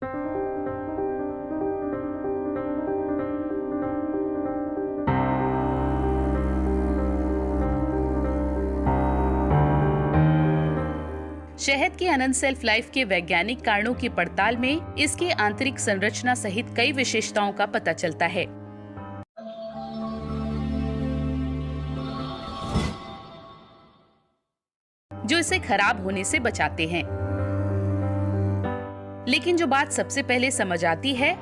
शहद की अनंत self life के वैज्ञानिक कारणों की पड़ताल में इसकी आंतरिक संरचना सहित कई विशेषताओं का पता चलता है, जो इसे खराब होने से बचाते हैं। लेकिन जो बात सबसे पहले समझ आती है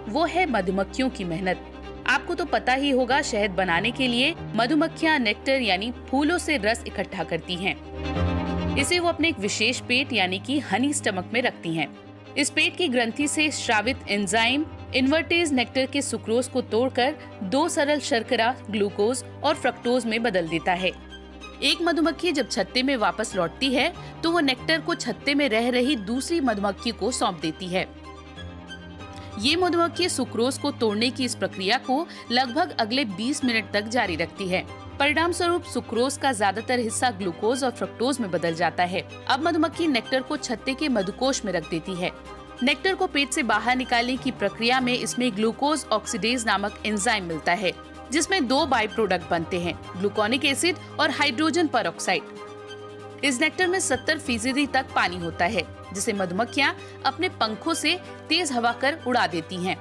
वो है मधुमक्खियों की मेहनत। आपको तो पता ही होगा, शहद बनाने के लिए मधुमक्खियां नेक्टर यानी फूलों से रस इकट्ठा करती हैं। इसे वो अपने एक विशेष पेट यानी कि हनी स्टमक में रखती हैं। इस पेट की ग्रंथि से स्रावित एंजाइम इन्वर्टेज नेक्टर के सुक्रोज को तोड़कर दो सरल शर्करा ग्लूकोज और फ्रक्टोज में बदल देता है। एक मधुमक्खी जब छत्ते में वापस लौटती है तो वो नेक्टर को छत्ते में रह रही दूसरी मधुमक्खी को सौंप देती है। ये मधुमक्खी सुक्रोज को तोड़ने की इस प्रक्रिया को लगभग अगले 20 मिनट तक जारी रखती है। परिणाम स्वरूप सुक्रोज का ज्यादातर हिस्सा ग्लूकोज और फ्रक्टोज में बदल जाता है। अब मधुमक्खी नेक्टर को छत्ते के मधुकोश में रख देती है। नेक्टर को पेट से बाहर निकालने की प्रक्रिया में इसमें ग्लूकोज ऑक्सीडेज नामक एंजाइम मिलता है, जिसमें दो बाई प्रोडक्ट बनते हैं, ग्लूकोनिक एसिड और हाइड्रोजन परऑक्साइड। इस नेक्टर में 70% तक पानी होता है, जिसे मधुमक्खियां अपने पंखों से तेज हवा कर उड़ा देती हैं।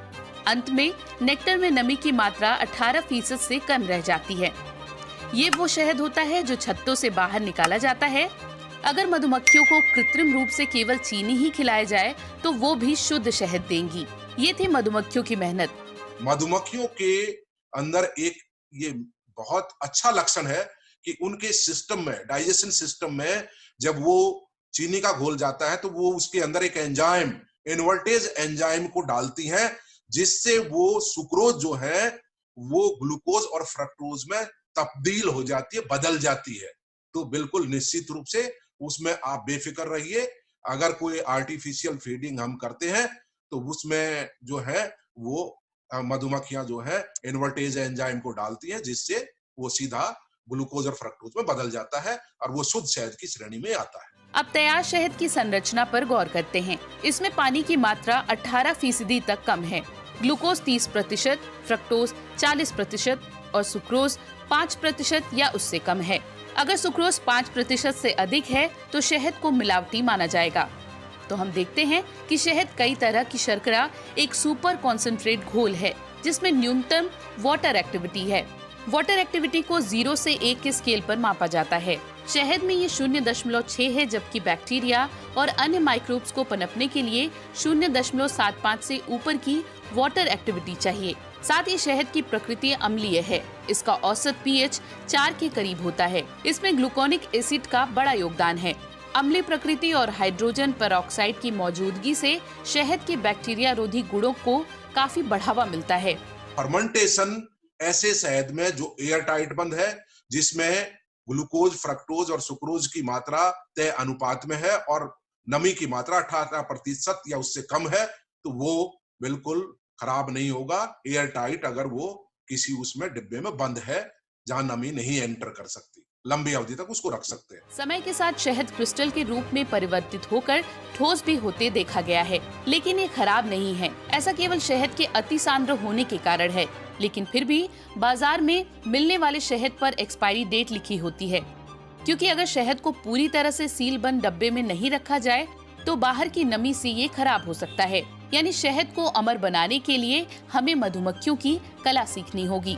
अंत में नेक्टर में नमी की मात्रा 18% से कम रह जाती है। ये वो शहद होता है जो छत्तों से बाहर निकाला जाता है। अगर मधुमक्खियों को कृत्रिम रूप से केवल चीनी ही खिलाया जाए तो वो भी शुद्ध शहद देंगी। ये थी मधुमक्खियों की मेहनत। मधुमक्खियों के अंदर एक ये बहुत अच्छा लक्षण है कि उनके सिस्टम में, डाइजेशन सिस्टम में, जब वो चीनी का घोल जाता है तो वो उसके अंदर एक एंजाइम, इन्वर्टेज एंजाइम को डालती हैं, जिससे वो सुक्रोज जो है वो ग्लूकोज और फ्रक्टोज में तब्दील हो जाती है, बदल जाती है। तो बिल्कुल निश्चित रूप से उसमें आप बेफिक्र रहिए। अगर कोई आर्टिफिशियल फीडिंग हम करते हैं तो उसमें जो है वो मधुमक्खियां जो है इन्वर्टेज एंजाइम को डालती हैं, जिससे वो सीधा ग्लूकोज और फ्रक्टोज में बदल जाता है और वो शुद्ध शहद की श्रेणी में आता है। अब तैयार शहद की संरचना पर गौर करते हैं। इसमें पानी की मात्रा 18% तक कम है। ग्लूकोज 30%, फ्रक्टोज 40% और सुक्रोज 5% या उससे कम है। अगर सुक्रोज 5% से अधिक है तो शहद को मिलावटी माना जाएगा। तो हम देखते हैं कि शहद कई तरह की शर्करा एक सुपर कॉन्सेंट्रेट घोल है, जिसमें न्यूनतम वाटर एक्टिविटी है। वाटर एक्टिविटी को 0 से 1 के स्केल पर मापा जाता है। शहद में ये 0.6 है, जबकि बैक्टीरिया और अन्य माइक्रोब्स को पनपने के लिए 0.75 से ऊपर की वाटर एक्टिविटी चाहिए। साथ ही शहद की प्रकृति अम्लीय है। इसका औसत पीएच 4 के करीब होता है। इसमें ग्लूकोनिक एसिड का बड़ा योगदान है। अम्लीय प्रकृति और हाइड्रोजन पेरोक्साइड की मौजूदगी से शहद के बैक्टीरिया रोधी गुणों को काफी बढ़ावा मिलता है। फर्मेंटेशन ऐसे शहद में जो एयर टाइट बंद है, जिसमें ग्लूकोज, फ्रक्टोज और सुक्रोज की मात्रा तय अनुपात में है और नमी की मात्रा 18% या उससे कम है, तो वो बिल्कुल खराब नहीं होगा। एयर टाइट अगर वो किसी उसमें डिब्बे में बंद है जहां नमी नहीं एंटर कर सकती, लंबी अवधि तक उसको रख सकते हैं। समय के साथ शहद क्रिस्टल के रूप में परिवर्तित होकर ठोस भी होते देखा गया है, लेकिन ये खराब नहीं है। ऐसा केवल शहद के अति सांद्र होने के कारण है। लेकिन फिर भी बाजार में मिलने वाले शहद पर एक्सपायरी डेट लिखी होती है, क्योंकि अगर शहद को पूरी तरह से सील बंद डब्बे में नहीं रखा जाए तो बाहर की नमी से ये खराब हो सकता है। यानी शहद को अमर बनाने के लिए हमें मधुमक्खियों की कला सीखनी होगी।